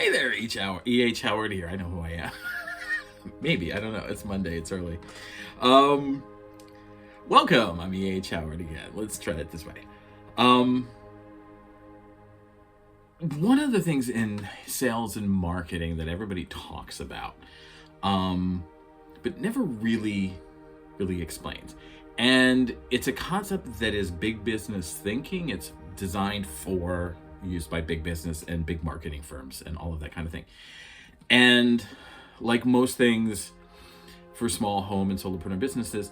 Hey there, E.H. Howard here. I know who I am. Maybe, I don't know. It's Monday, it's early. Welcome. I'm E.H. Howard again. Let's try it this way. One of the things in sales and marketing that everybody talks about, but never really explains. And it's a concept that is big business thinking. It's designed for used by big business and big marketing firms and all of that kind of thing. And like most things for small home and solopreneur businesses,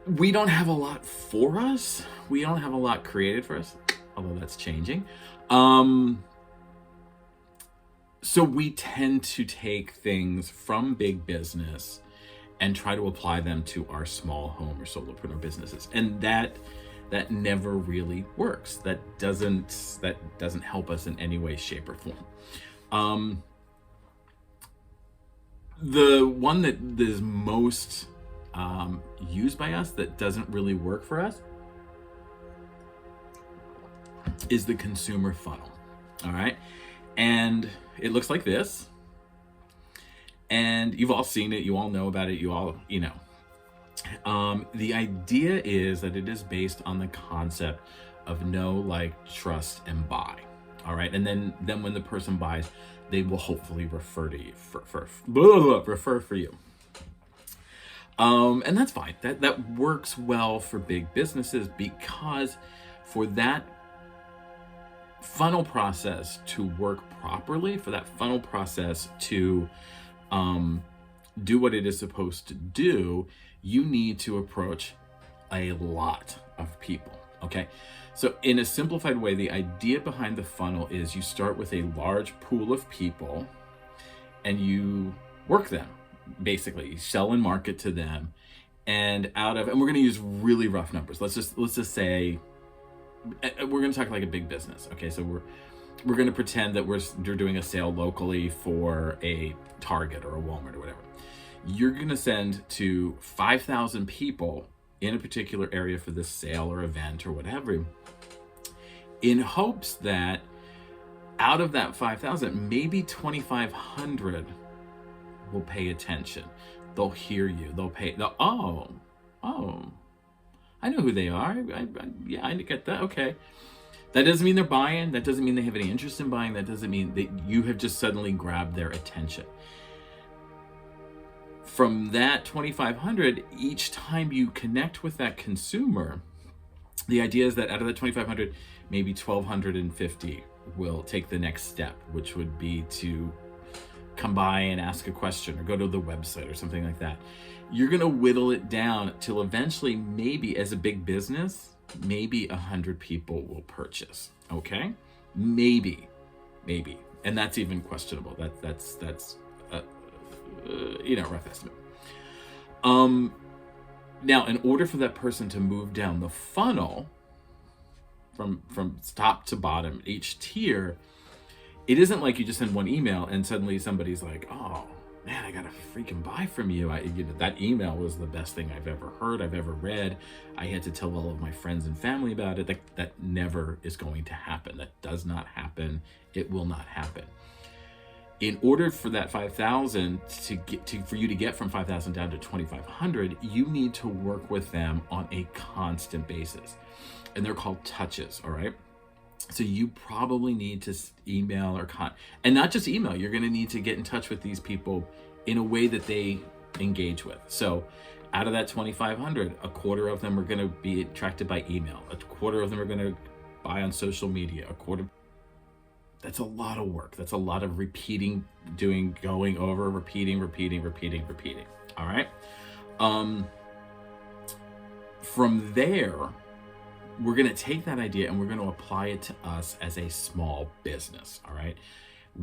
we don't have a lot for us. We don't have a lot created for us, although that's changing. So we tend to take things from big business and try to apply them to our small home or solopreneur businesses. And that never really works. That doesn't help us in any way, shape, or form. The one that is most used by us that doesn't really work for us is the consumer funnel. All right. And it looks like this. And you've all seen it. You all know about it. The idea is that it is based on the concept of know, like, trust, and buy. All right. And then when the person buys, they will hopefully refer to you refer for you. And that's fine. That works well for big businesses, because for that funnel process to work properly, for that funnel process to do what it is supposed to do, you need to approach a lot of people. Okay. So in a simplified way, the idea behind the funnel is you start with a large pool of people and you work them. Basically, you sell and market to them, and we're going to use really rough numbers. Let's just say we're going to talk like a big business. Okay. So we're going to pretend that you're doing a sale locally for a Target or a Walmart or whatever. You're going to send to 5,000 people in a particular area for this sale or event or whatever, in hopes that out of that 5,000, maybe 2,500 will pay attention. They'll hear you. Oh, I know who they are. I get that. Okay. That doesn't mean they're buying. That doesn't mean they have any interest in buying. That doesn't mean that you have just suddenly grabbed their attention. From that 2,500, each time you connect with that consumer, the idea is that out of that 2,500, maybe 1,250 will take the next step, which would be to come by and ask a question or go to the website or something like that. You're going to whittle it down till eventually, maybe as a big business, maybe 100 people will purchase. Okay. Maybe. And that's even questionable. That's rough estimate. Now, in order for that person to move down the funnel from top to bottom, each tier, it isn't like you just send one email and suddenly somebody's like, oh man, I got to freaking buy from you. That email was the best thing I've ever heard, I've ever read. I had to tell all of my friends and family about it. That never is going to happen. That does not happen. It will not happen. In order for that 5,000 for you to get from 5,000 down to 2,500, you need to work with them on a constant basis. And they're called touches. All right. So you probably need to email and not just email. You're going to need to get in touch with these people in a way that they engage with. So out of that 2,500, a quarter of them are going to be attracted by email. A quarter of them are going to buy on social media. That's a lot of work. That's a lot of repeating, going over, repeating. All right. From there, we're going to take that idea and we're going to apply it to us as a small business. All right.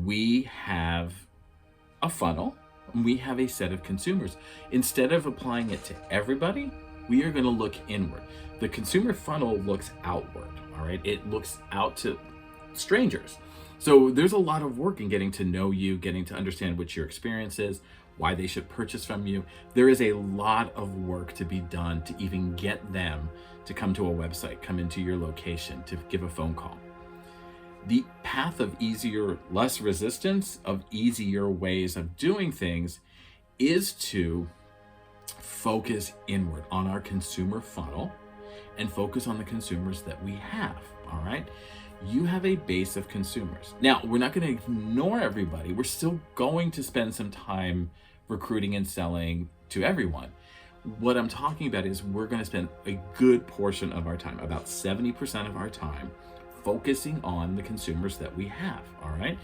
We have a funnel and we have a set of consumers. Instead of applying it to everybody, we are going to look inward. The consumer funnel looks outward. All right. It looks out to strangers. So there's a lot of work in getting to know you, getting to understand what your experience is, why they should purchase from you. There is a lot of work to be done to even get them to come to a website, come into your location, to give a phone call. The path of easier, less resistance, of easier ways of doing things is to focus inward on our consumer funnel and focus on the consumers that we have, all right? You have a base of consumers. Now, we're not going to ignore everybody. We're still going to spend some time recruiting and selling to everyone. What I'm talking about is we're going to spend a good portion of our time, about 70% of our time, focusing on the consumers that we have, all right?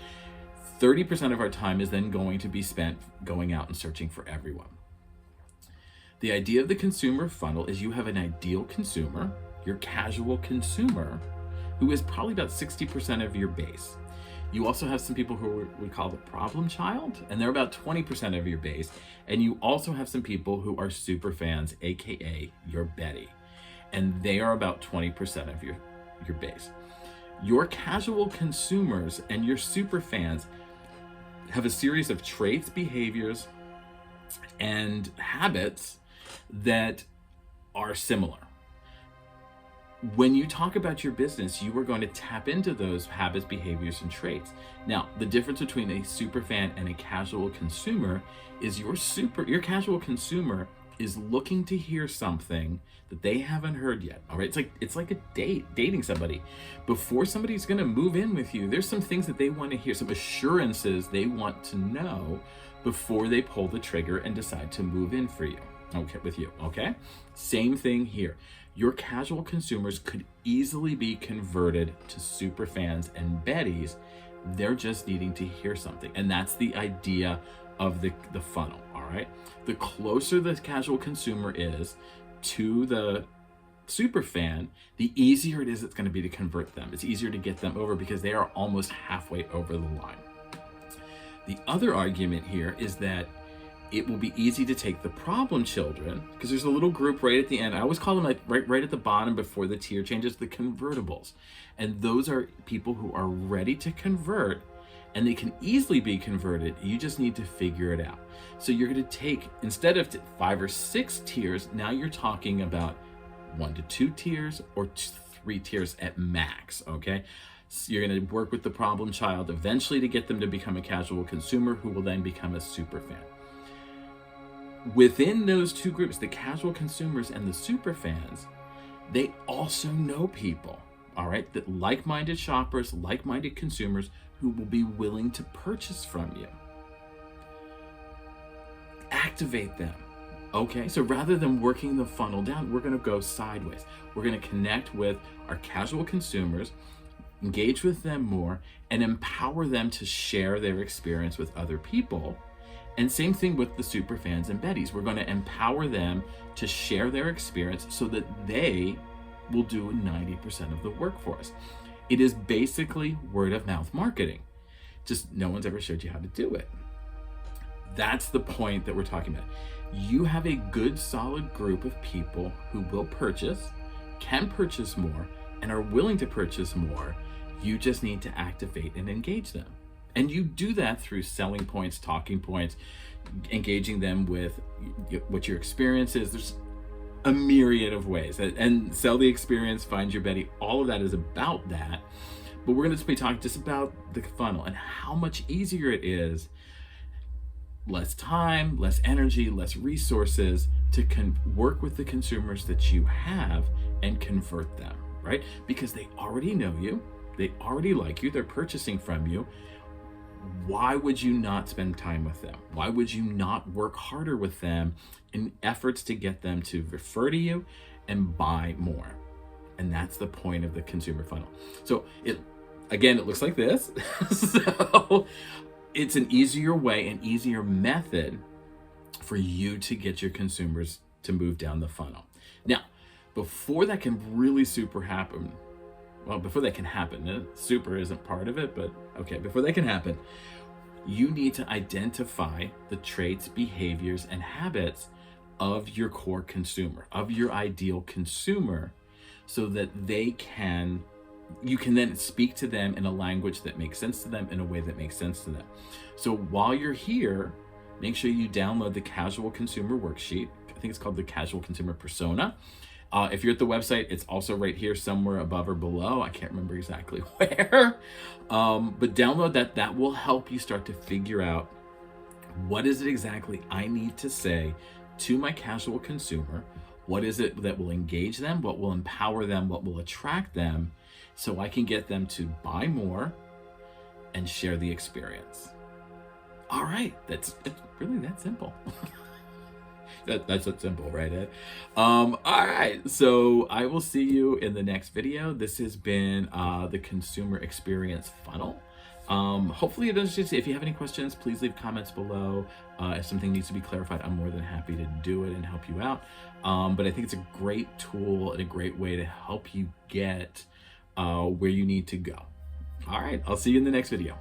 30% of our time is then going to be spent going out and searching for everyone. The idea of the consumer funnel is you have an ideal consumer, your casual consumer, who is probably about 60% of your base. You also have some people who we call the problem child, and they're about 20% of your base. And you also have some people who are super fans, AKA your Betty, and they are about 20% of your base. Your casual consumers and your super fans have a series of traits, behaviors, and habits that are similar. When you talk about your business, you are going to tap into those habits, behaviors, and traits. Now, the difference between a super fan and a casual consumer is your casual consumer is looking to hear something that they haven't heard yet. All right, it's like a dating somebody. Before somebody's going to move in with you, there's some things that they want to hear, some assurances they want to know before they pull the trigger and decide to move in for you. Okay, with you. Okay, same thing here. Your casual consumers could easily be converted to super fans and Bettys. They're just needing to hear something. And that's the idea of the funnel, all right? The closer the casual consumer is to the super fan, the easier it is it's going to be to convert them. It's easier to get them over because they are almost halfway over the line. The other argument here is that it will be easy to take the problem children, because there's a little group right at the end. I always call them like right at the bottom before the tier changes, the convertibles. And those are people who are ready to convert, and they can easily be converted. You just need to figure it out. So you're going to take, instead of 5 or 6 tiers, now you're talking about 1 to 2 tiers or 3 tiers at max, okay? So you're going to work with the problem child eventually to get them to become a casual consumer who will then become a super fan. Within those two groups, the casual consumers and the super fans, they also know people, all right? That like-minded shoppers, like-minded consumers who will be willing to purchase from you. Activate them, okay? So rather than working the funnel down, we're gonna go sideways. We're gonna connect with our casual consumers, engage with them more, and empower them to share their experience with other people. And same thing with the super fans and Bettys. We're going to empower them to share their experience so that they will do 90% of the work for us. It is basically word of mouth marketing. Just no one's ever showed you how to do it. That's the point that we're talking about. You have a good, solid group of people who will purchase, can purchase more, and are willing to purchase more. You just need to activate and engage them. And you do that through selling points, talking points, engaging them with what your experience is. There's a myriad of ways. And sell the experience, find your Betty. All of that is about that. But we're going to be talking just about the funnel and how much easier it is. Less time, less energy, less resources to work with the consumers that you have and convert them, right? Because they already know you. They already like you. They're purchasing from you. Why would you not spend time with them? Why would you not work harder with them in efforts to get them to refer to you and buy more? And that's the point of the consumer funnel. So it looks like this. So it's an easier way, an easier method for you to get your consumers to move down the funnel. Now, before that can really happen, super isn't part of it, but okay, before that can happen, you need to identify the traits, behaviors, and habits of your core consumer, of your ideal consumer, so that you can then speak to them in a language that makes sense to them, in a way that makes sense to them. So while you're here, make sure you download the Casual Consumer Worksheet. I think it's called the Casual Consumer Persona. If you're at the website, it's also right here somewhere above or below. I can't remember exactly where. But download that. That will help you start to figure out what is it exactly I need to say to my casual consumer. What is it that will engage them? What will empower them? What will attract them? So I can get them to buy more and share the experience. All right, it's really that simple. That's that simple, right, Ed? All right, so I will see you in the next video. This has been the consumer experience funnel. Hopefully it does. Just if you have any questions, please leave comments below. If something needs to be clarified, I'm more than happy to do it and help you out. But I think it's a great tool and a great way to help you get where you need to go. All right, I'll see you in the next video.